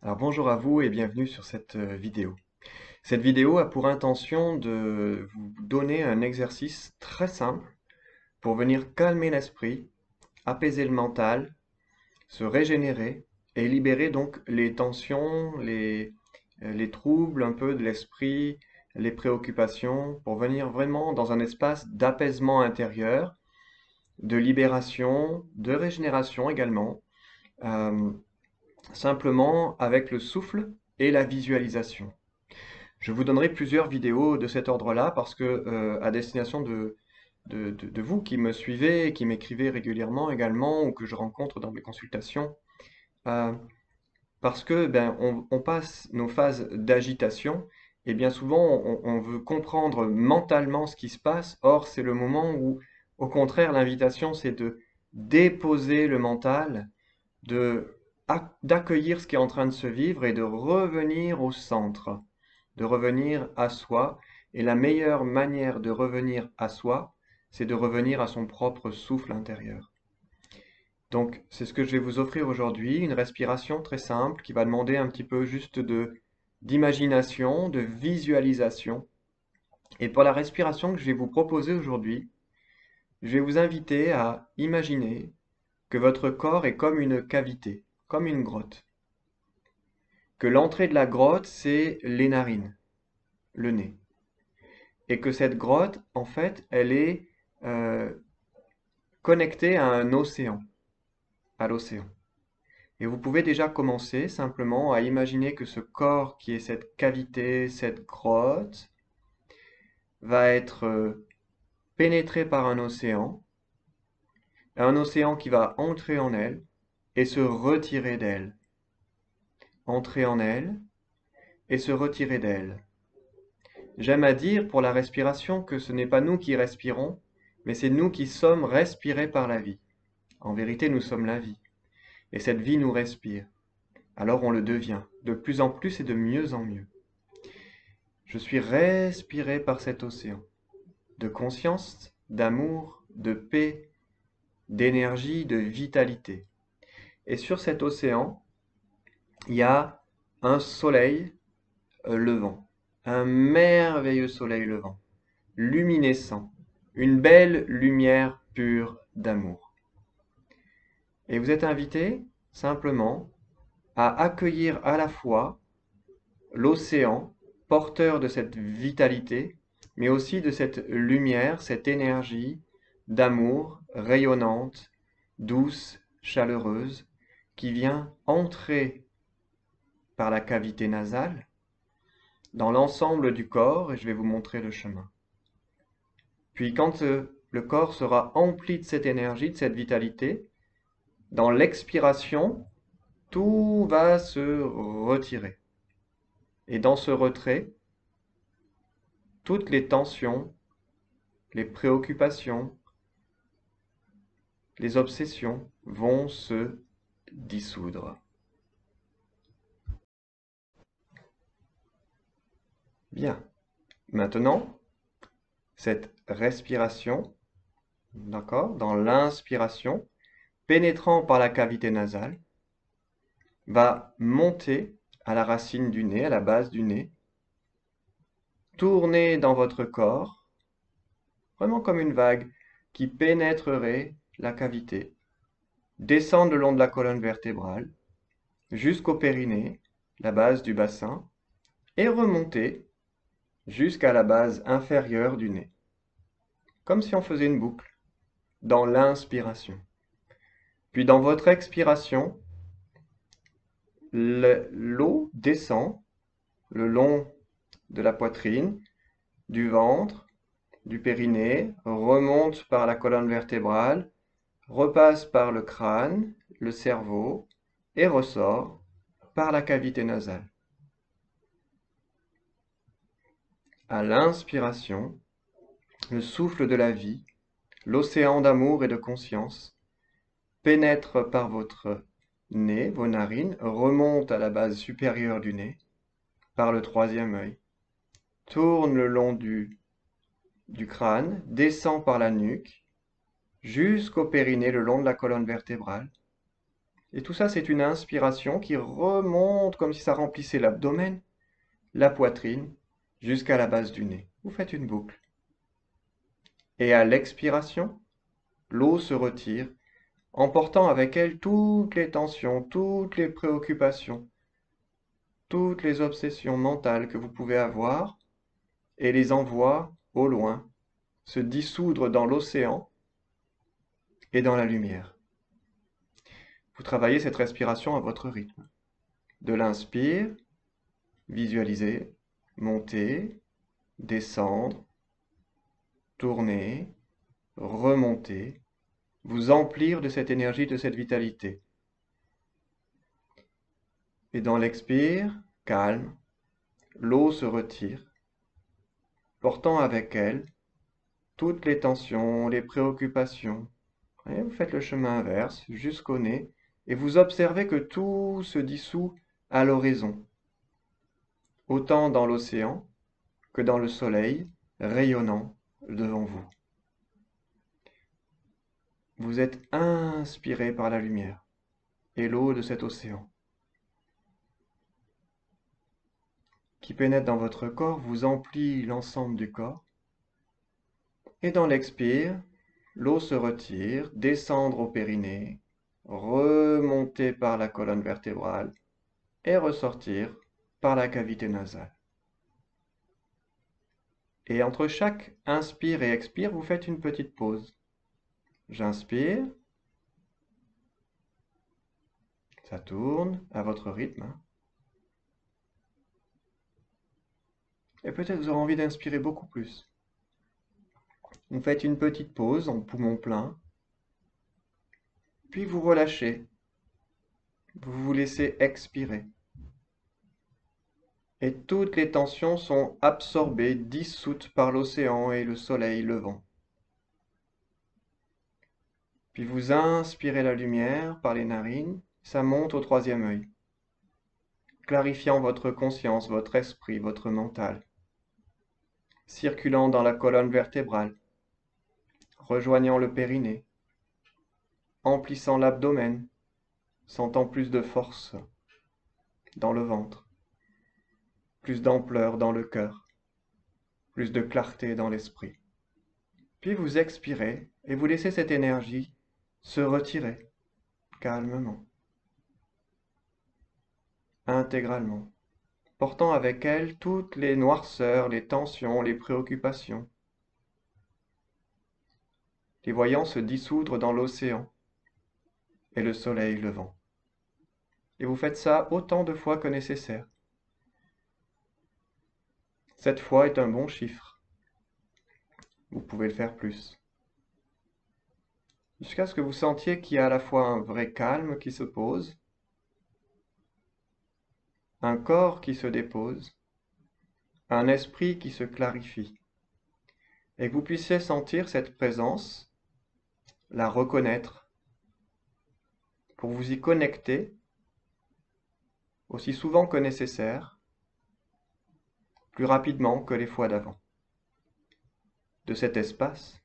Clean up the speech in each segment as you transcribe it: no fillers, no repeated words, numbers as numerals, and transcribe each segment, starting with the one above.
Alors bonjour à vous et bienvenue sur cette vidéo. Cette vidéo a pour intention de vous donner un exercice très simple pour venir calmer l'esprit, apaiser le mental, se régénérer et libérer donc les tensions, les troubles un peu de l'esprit, les préoccupations, pour venir vraiment dans un espace d'apaisement intérieur, de libération, de régénération également. Euh, Simplement avec le souffle et la visualisation. Je vous donnerai plusieurs vidéos de cet ordre-là parce que, à destination de vous qui me suivez et qui m'écrivez régulièrement également ou que je rencontre dans mes consultations, euh, parce que on passe nos phases d'agitation et bien souvent on veut comprendre mentalement ce qui se passe. Or, c'est le moment où, au contraire, l'invitation c'est de déposer le mental, de, d'accueillir ce qui est en train de se vivre et de revenir au centre, de revenir à soi. Et la meilleure manière de revenir à soi, c'est de revenir à son propre souffle intérieur. Donc, c'est ce que je vais vous offrir aujourd'hui, une respiration très simple qui va demander un petit peu juste d'imagination, de visualisation. Et pour la respiration que je vais vous proposer aujourd'hui, je vais vous inviter à imaginer que votre corps est comme une cavité, comme une grotte. Que l'entrée de la grotte, c'est les narines, le nez. Et que cette grotte, en fait, elle est euh, connectée à un océan, à l'océan. Et vous pouvez déjà commencer simplement à imaginer que ce corps qui est cette cavité, cette grotte, va être pénétré par un océan qui va entrer en elle et se retirer d'elle, entrer en elle et se retirer d'elle. J'aime à dire pour la respiration que ce n'est pas nous qui respirons, mais c'est nous qui sommes respirés par la vie. En vérité, nous sommes la vie, et cette vie nous respire. Alors on le devient, de plus en plus et de mieux en mieux. Je suis respiré par cet océan, de conscience, d'amour, de paix, d'énergie, de vitalité. Et sur cet océan, il y a un soleil levant, un merveilleux soleil levant, luminescent, une belle lumière pure d'amour. Et vous êtes invité simplement à accueillir à la fois l'océan, porteur de cette vitalité, mais aussi de cette lumière, cette énergie d'amour rayonnante, douce, chaleureuse, qui vient entrer par la cavité nasale dans l'ensemble du corps, et je vais vous montrer le chemin. Puis quand le corps sera empli de cette énergie, de cette vitalité, dans l'expiration, tout va se retirer. Et dans ce retrait, toutes les tensions, les préoccupations, les obsessions vont se dissoudre. Bien. Maintenant, cette respiration, d'accord, dans l'inspiration, pénétrant par la cavité nasale, va monter à la racine du nez, à la base du nez, tourner dans votre corps, vraiment comme une vague qui pénétrerait la cavité, descendre le long de la colonne vertébrale, jusqu'au périnée, la base du bassin, et remonter jusqu'à la base inférieure du nez, comme si on faisait une boucle, dans l'inspiration. Puis dans votre expiration, l'eau descend le long de la poitrine, du ventre, du périnée, remonte par la colonne vertébrale, repasse par le crâne, le cerveau, et ressort par la cavité nasale. À l'inspiration, le souffle de la vie, l'océan d'amour et de conscience, pénètre par votre nez, vos narines, remonte à la base supérieure du nez, par le troisième œil, tourne le long du crâne, descend par la nuque, jusqu'au périnée le long de la colonne vertébrale, Et tout ça, c'est une inspiration qui remonte comme si ça remplissait l'abdomen, la poitrine, jusqu'à la base du nez. Vous faites une boucle. Et à l'expiration, l'eau se retire, emportant avec elle toutes les tensions, toutes les préoccupations, toutes les obsessions mentales que vous pouvez avoir, et les envoie au loin, se dissoudre dans l'océan et dans la lumière. Vous travaillez cette respiration à votre rythme. De l'inspire, visualisez, monter, descendre, tourner, remonter, vous emplir de cette énergie, de cette vitalité. Et dans l'expire, calme, l'eau se retire, portant avec elle toutes les tensions, les préoccupations. Et vous faites le chemin inverse jusqu'au nez et vous observez que tout se dissout à l'horizon, autant dans l'océan que dans le soleil rayonnant devant vous. Vous êtes inspiré par la lumière et l'eau de cet océan qui pénètre dans votre corps, vous emplit l'ensemble du corps. Et dans l'expire, l'eau se retire, descendre au périnée, remonter par la colonne vertébrale et ressortir par la cavité nasale. Et entre chaque inspire et expire, vous faites une petite pause. J'inspire, ça tourne à votre rythme. Et peut-être vous aurez envie d'inspirer beaucoup plus. Vous faites une petite pause en poumon plein, puis vous relâchez. Vous vous laissez expirer. Et toutes les tensions sont absorbées, dissoutes par l'océan et le soleil levant. Puis vous inspirez la lumière par les narines, ça monte au troisième œil, clarifiant votre conscience, votre esprit, votre mental, circulant dans la colonne vertébrale, rejoignant le périnée, emplissant l'abdomen, sentant plus de force dans le ventre, plus d'ampleur dans le cœur, plus de clarté dans l'esprit. Puis vous expirez et vous laissez cette énergie se retirer calmement, intégralement, portant avec elle toutes les noirceurs, les tensions, les préoccupations, les voyant se dissoudre dans l'océan et le soleil levant. Et vous faites ça autant de fois que nécessaire. 7 fois est un bon chiffre. Vous pouvez le faire plus. Jusqu'à ce que vous sentiez qu'il y a à la fois un vrai calme qui se pose, un corps qui se dépose, un esprit qui se clarifie, et que vous puissiez sentir cette présence, la reconnaître, pour vous y connecter aussi souvent que nécessaire, plus rapidement que les fois d'avant. De cet espace,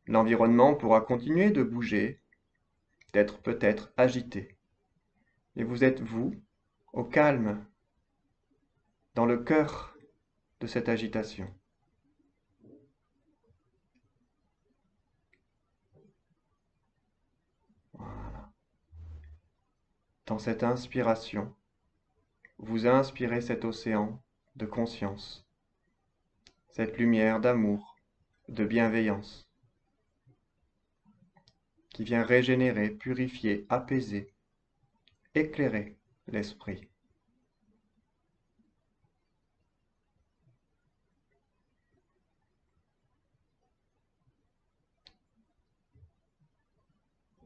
l'environnement pourra continuer de bouger, d'être peut-être agité, et vous êtes, vous, au calme, dans le cœur de cette agitation. Voilà. Dans cette inspiration, vous inspirez cet océan de conscience, cette lumière d'amour, de bienveillance, qui vient régénérer, purifier, apaiser, éclairer l'esprit.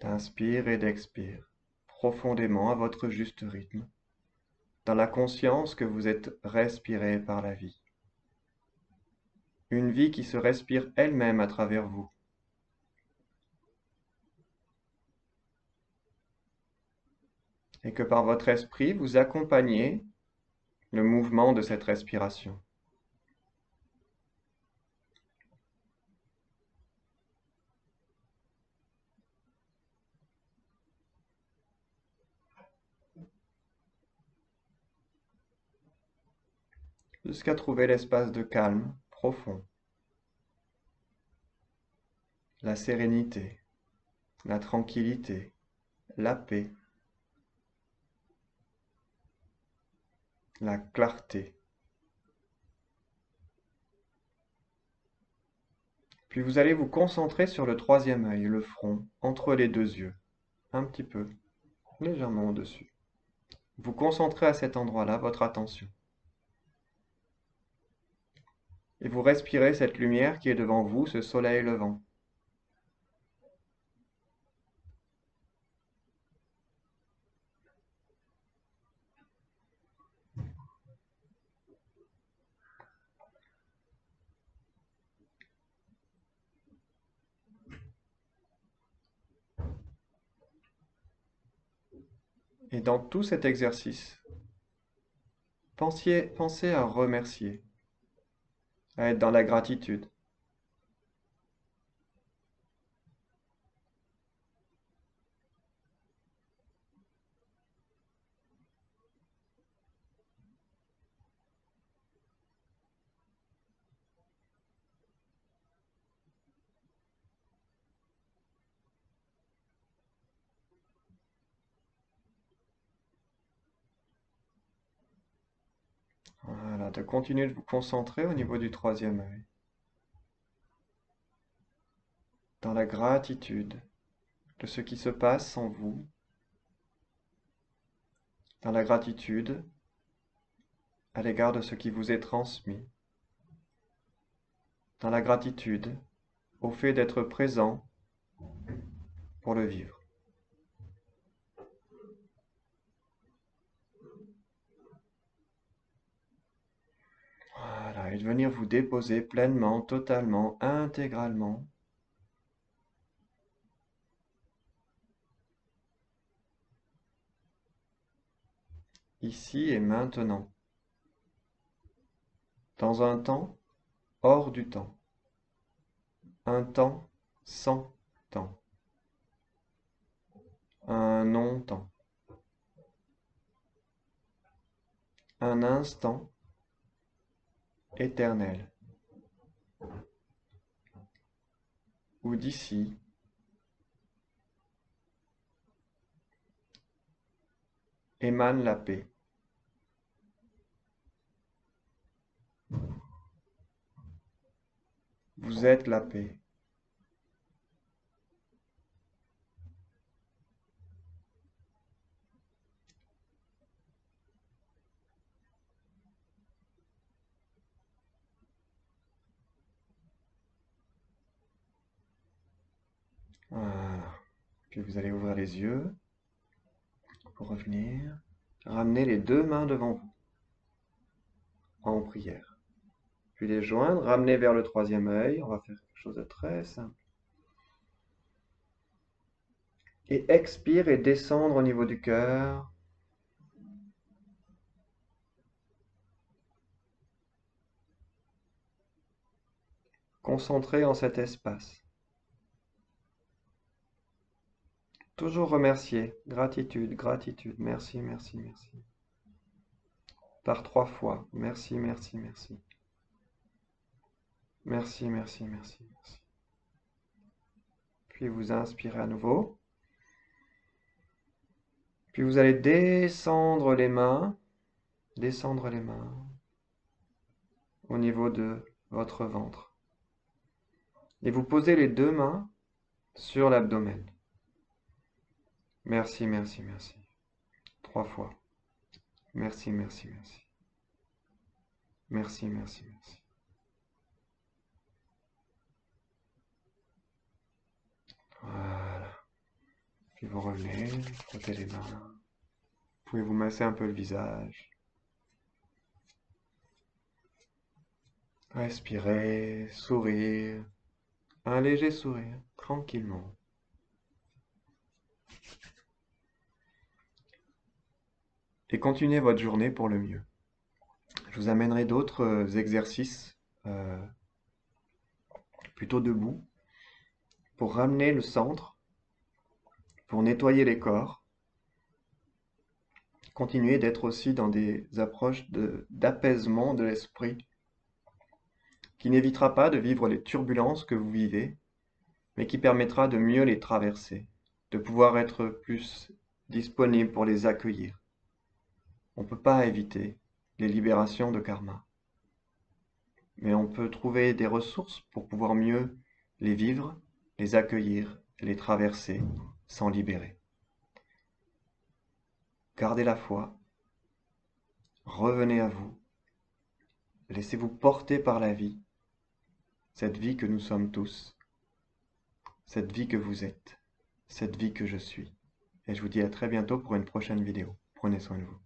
D'inspire et d'expire, profondément à votre juste rythme, dans la conscience que vous êtes respiré par la vie. Une vie qui se respire elle-même à travers vous. Et que par votre esprit, vous accompagnez le mouvement de cette respiration. jusqu'à trouver l'espace de calme profond, la sérénité, la tranquillité, la paix, la clarté. Puis vous allez vous concentrer sur le troisième œil, le front, entre les deux yeux, un petit peu, légèrement au-dessus. Vous concentrez à cet endroit-là votre attention. Et vous respirez cette lumière qui est devant vous, ce soleil levant. Et dans tout cet exercice, pensez à remercier, à être dans la gratitude. Voilà, de continuer de vous concentrer au niveau du troisième œil, dans la gratitude de ce qui se passe en vous, dans la gratitude à l'égard de ce qui vous est transmis, dans la gratitude au fait d'être présent pour le vivre. Voilà, et de venir vous déposer pleinement, totalement, intégralement ici et maintenant, dans un temps hors du temps, un temps sans temps, un non-temps, un instant éternel, où d'ici émane la paix. Vous êtes la paix. Voilà. Puis vous allez ouvrir les yeux pour revenir. Ramener les deux mains devant vous en prière. Puis les joindre, ramener vers le troisième œil. On va faire quelque chose de très simple. Et expire et descendre au niveau du cœur. Concentré en cet espace. Toujours remercier. Gratitude, gratitude. Merci, merci, merci. Par 3 fois. Merci, merci, merci. Merci, merci, merci, merci. Puis vous inspirez à nouveau. Puis vous allez descendre les mains au niveau de votre ventre. Et vous posez les deux mains sur l'abdomen. Merci, merci, merci. 3 fois. Merci, merci, merci. Merci, merci, merci. Voilà. Puis vous revenez, frottez les mains. Vous pouvez vous masser un peu le visage. Respirez, sourire. Un léger sourire, tranquillement. Et continuez votre journée pour le mieux. Je vous amènerai d'autres exercices, plutôt debout, pour ramener le centre, pour nettoyer les corps, continuez d'être aussi dans des approches d'apaisement de l'esprit, qui n'évitera pas de vivre les turbulences que vous vivez, mais qui permettra de mieux les traverser, de pouvoir être plus disponible pour les accueillir. On ne peut pas éviter les libérations de karma, mais on peut trouver des ressources pour pouvoir mieux les vivre, les accueillir, les traverser, s'en libérer. Gardez la foi, revenez à vous, laissez-vous porter par la vie, cette vie que nous sommes tous, cette vie que vous êtes, cette vie que je suis. Et je vous dis à très bientôt pour une prochaine vidéo. Prenez soin de vous.